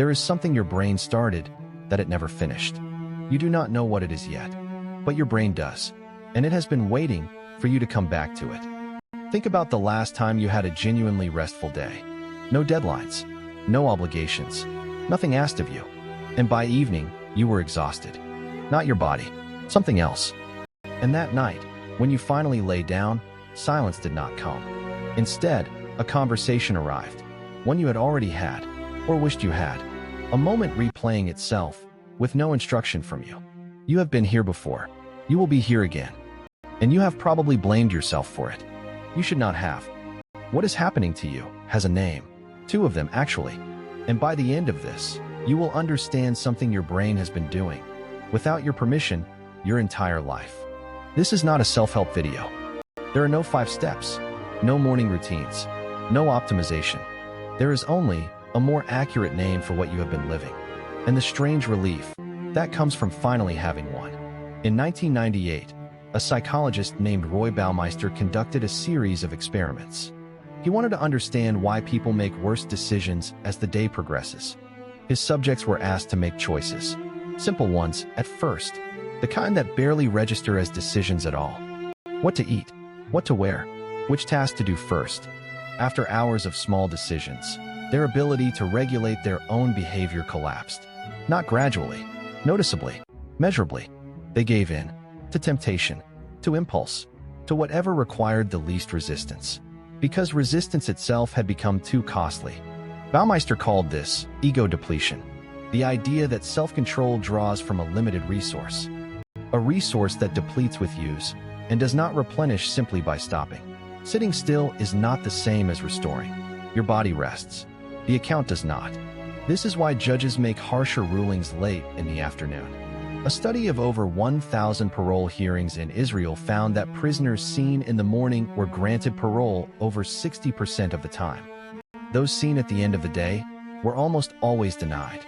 There is something your brain started that it never finished. You do not know what it is yet, but your brain does, and it has been waiting for you to come back to it. Think about the last time you had a genuinely restful day. No deadlines, no obligations, nothing asked of you. And by evening, you were exhausted. Not your body, something else. And that night, when you finally lay down, silence did not come. Instead, a conversation arrived, one you had already had, or wished you had. A moment replaying itself, with no instruction from you. You have been here before. You will be here again. And you have probably blamed yourself for it. You should not have. What is happening to you has a name. 2 of them, actually. And by the end of this, you will understand something your brain has been doing, without your permission, your entire life. This is not a self-help video. There are no 5 steps, no morning routines, no optimization. There is only a more accurate name for what you have been living, and the strange relief that comes from finally having one. In 1998, a psychologist named Roy Baumeister conducted a series of experiments. He wanted to understand why people make worse decisions as the day progresses. His subjects were asked to make choices, simple ones at first, the kind that barely register as decisions at all. What to eat, what to wear, which task to do first. After hours of small decisions, their ability to regulate their own behavior collapsed. Not gradually, noticeably, measurably. They gave in to temptation, to impulse, to whatever required the least resistance, because resistance itself had become too costly. Baumeister called this ego depletion, the idea that self-control draws from a limited resource, a resource that depletes with use and does not replenish simply by stopping. Sitting still is not the same as restoring. Your body rests. The account does not. This is why judges make harsher rulings late in the afternoon. A study of over 1,000 parole hearings in Israel found that prisoners seen in the morning were granted parole over 60% of the time. Those seen at the end of the day were almost always denied.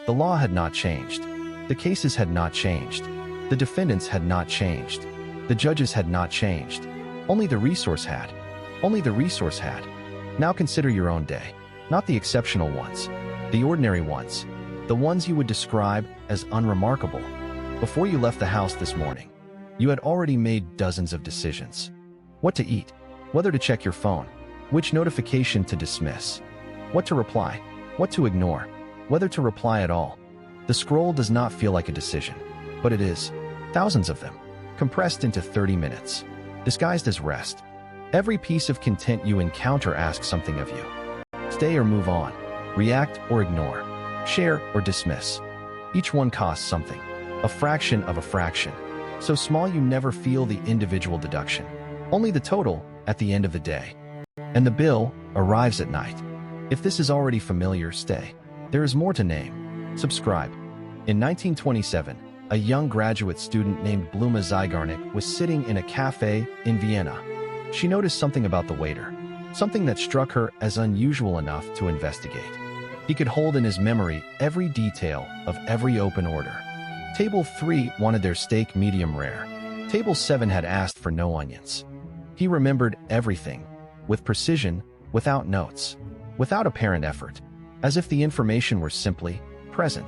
The law had not changed. The cases had not changed. The defendants had not changed. The judges had not changed. Only the resource had. Only the resource had. Now consider your own day. Not the exceptional ones. The ordinary ones. The ones you would describe as unremarkable. Before you left the house this morning, you had already made dozens of decisions. What to eat, whether to check your phone, which notification to dismiss, what to reply, what to ignore, whether to reply at all. The scroll does not feel like a decision, but it is. Thousands of them, compressed into 30 minutes, disguised as rest. Every piece of content you encounter asks something of you. Stay or move on, react or ignore, share or dismiss. Each one costs something. A fraction of a fraction, so small you never feel the individual deduction, only the total at the end of the day. And the bill arrives at night. If this is already familiar, stay. There is more to name. Subscribe. In 1927, a young graduate student named Bluma Zeigarnik was sitting in a cafe in Vienna. She noticed something about the waiter, something that struck her as unusual enough to investigate. He could hold in his memory every detail of every open order. Table 3 wanted their steak medium rare. Table 7 had asked for no onions. He remembered everything, with precision, without notes, without apparent effort, as if the information were simply present.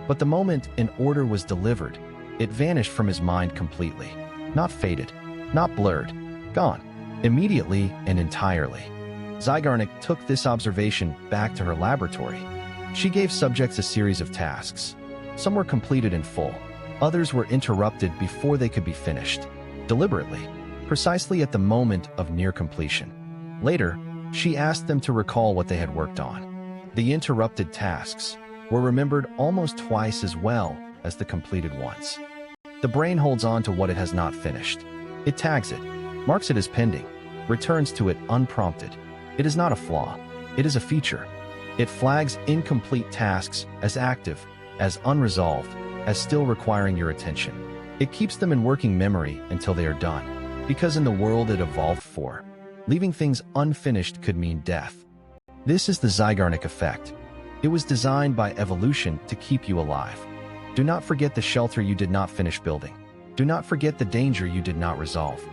But the moment an order was delivered, it vanished from his mind completely. Not faded, not blurred, gone, immediately and entirely. Zeigarnik took this observation back to her laboratory. She gave subjects a series of tasks. Some were completed in full. Others were interrupted before they could be finished, deliberately, precisely at the moment of near completion. Later, she asked them to recall what they had worked on. The interrupted tasks were remembered almost twice as well as the completed ones. The brain holds on to what it has not finished. It tags it, marks it as pending, returns to it unprompted. It is not a flaw. It is a feature. It flags incomplete tasks as active, as unresolved, as still requiring your attention. It keeps them in working memory until they are done, because in the world it evolved for, leaving things unfinished could mean death. This is the Zeigarnik Effect. It was designed by evolution to keep you alive. Do not forget the shelter you did not finish building. Do not forget the danger you did not resolve.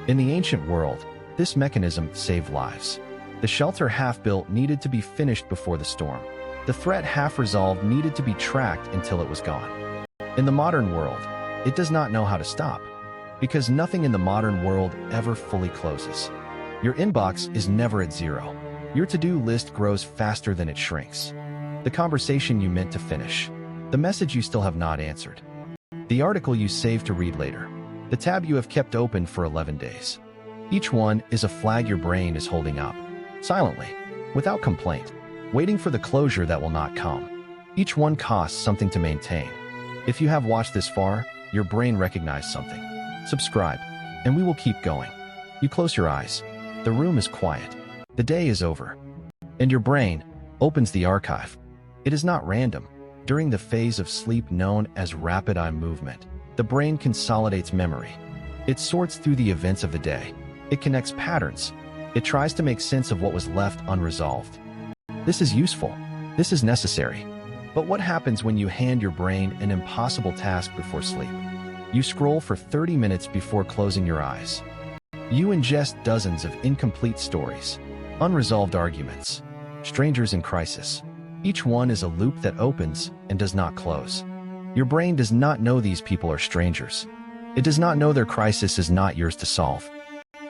In the ancient world, this mechanism saved lives. The shelter half built needed to be finished before the storm. The threat half resolved needed to be tracked until it was gone. In the modern world, it does not know how to stop, because nothing in the modern world ever fully closes. Your inbox is never at zero. Your to-do list grows faster than it shrinks. The conversation you meant to finish. The message you still have not answered. The article you saved to read later. The tab you have kept open for 11 days. Each one is a flag your brain is holding up, silently, without complaint, waiting for the closure that will not come. Each one costs something to maintain. If you have watched this far, your brain recognized something. Subscribe, and we will keep going. You close your eyes. The room is quiet. The day is over. And your brain opens the archive. It is not random. During the phase of sleep known as rapid eye movement, the brain consolidates memory. It sorts through the events of the day. It connects patterns. It tries to make sense of what was left unresolved. This is useful. This is necessary. But what happens when you hand your brain an impossible task before sleep? You scroll for 30 minutes before closing your eyes. You ingest dozens of incomplete stories, unresolved arguments, strangers in crisis. Each one is a loop that opens and does not close. Your brain does not know these people are strangers. It does not know their crisis is not yours to solve.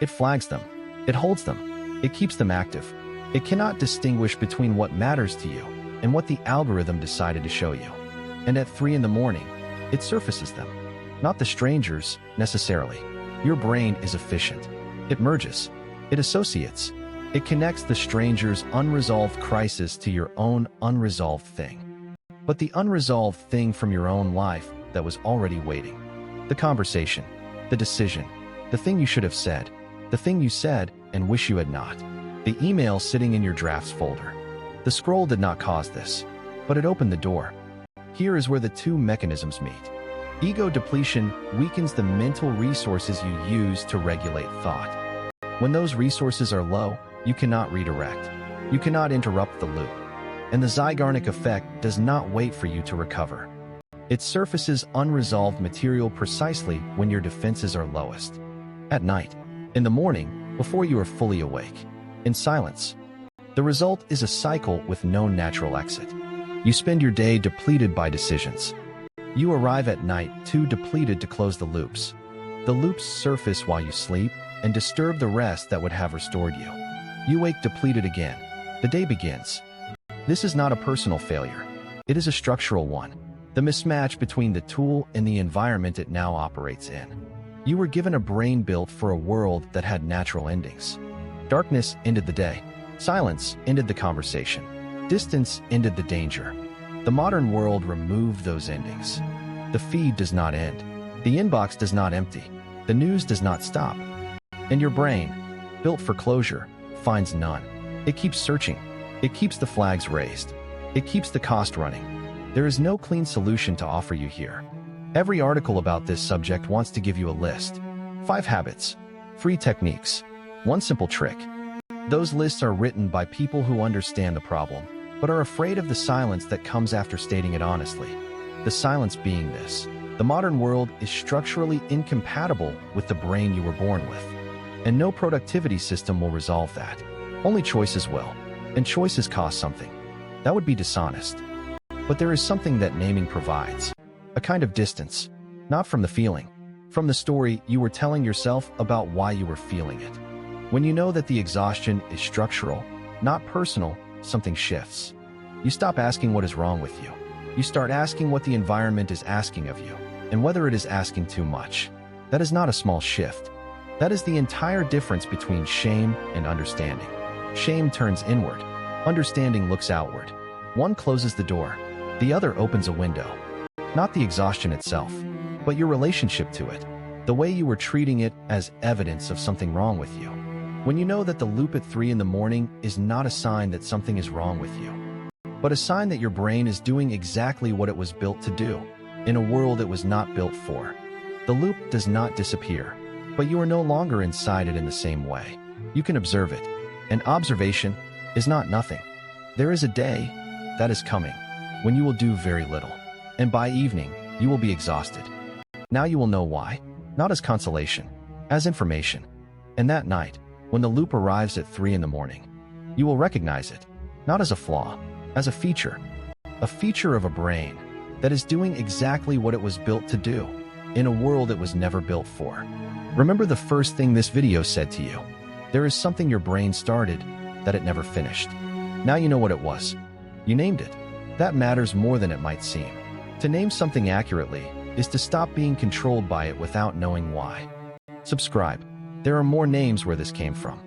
It flags them. It holds them. It keeps them active. It cannot distinguish between what matters to you and what the algorithm decided to show you. And at 3 in the morning, it surfaces them. Not the strangers, necessarily. Your brain is efficient. It merges. It associates. It connects the stranger's unresolved crisis to your own unresolved thing. But the unresolved thing from your own life that was already waiting. The conversation, the decision, the thing you should have said, the thing you said and wish you had not, the email sitting in your drafts folder. The scroll did not cause this, but it opened the door. Here is where the two mechanisms meet. Ego depletion weakens the mental resources you use to regulate thought. When those resources are low, you cannot redirect. You cannot interrupt the loop. And the Zeigarnik Effect does not wait for you to recover. It surfaces unresolved material precisely when your defenses are lowest. At night, in the morning, before you are fully awake, in silence. The result is a cycle with no natural exit. You spend your day depleted by decisions. You arrive at night too depleted to close the loops. The loops surface while you sleep and disturb the rest that would have restored you. You wake depleted again. The day begins. This is not a personal failure. It is a structural one. The mismatch between the tool and the environment it now operates in. You were given a brain built for a world that had natural endings. Darkness ended the day. Silence ended the conversation. Distance ended the danger. The modern world removed those endings. The feed does not end. The inbox does not empty. The news does not stop. And your brain, built for closure, finds none. It keeps searching. It keeps the flags raised. It keeps the cost running. There is no clean solution to offer you here. Every article about this subject wants to give you a list. 5 habits. Free techniques. 1 simple trick. Those lists are written by people who understand the problem, but are afraid of the silence that comes after stating it honestly. The silence being this. The modern world is structurally incompatible with the brain you were born with. And no productivity system will resolve that. Only choices will. And choices cost something. That would be dishonest. But there is something that naming provides. A kind of distance. Not from the feeling. From the story you were telling yourself about why you were feeling it. When you know that the exhaustion is structural, not personal, something shifts. You stop asking what is wrong with you. You start asking what the environment is asking of you, and whether it is asking too much. That is not a small shift. That is the entire difference between shame and understanding. Shame turns inward. Understanding looks outward. One closes the door. The other opens a window. Not the exhaustion itself, but your relationship to it. The way you were treating it as evidence of something wrong with you. When you know that the loop at 3 in the morning is not a sign that something is wrong with you, but a sign that your brain is doing exactly what it was built to do, in a world it was not built for. The loop does not disappear, but you are no longer inside it in the same way. You can observe it. And observation is not nothing. There is a day that is coming when you will do very little. And by evening, you will be exhausted. Now you will know why, not as consolation, as information. And that night, when the loop arrives at 3 in the morning, you will recognize it, not as a flaw, as a feature of a brain that is doing exactly what it was built to do, in a world it was never built for. Remember the first thing this video said to you. There is something your brain started that it never finished. Now you know what it was. You named it. That matters more than it might seem. To name something accurately is to stop being controlled by it without knowing why. Subscribe. There are more names where this came from.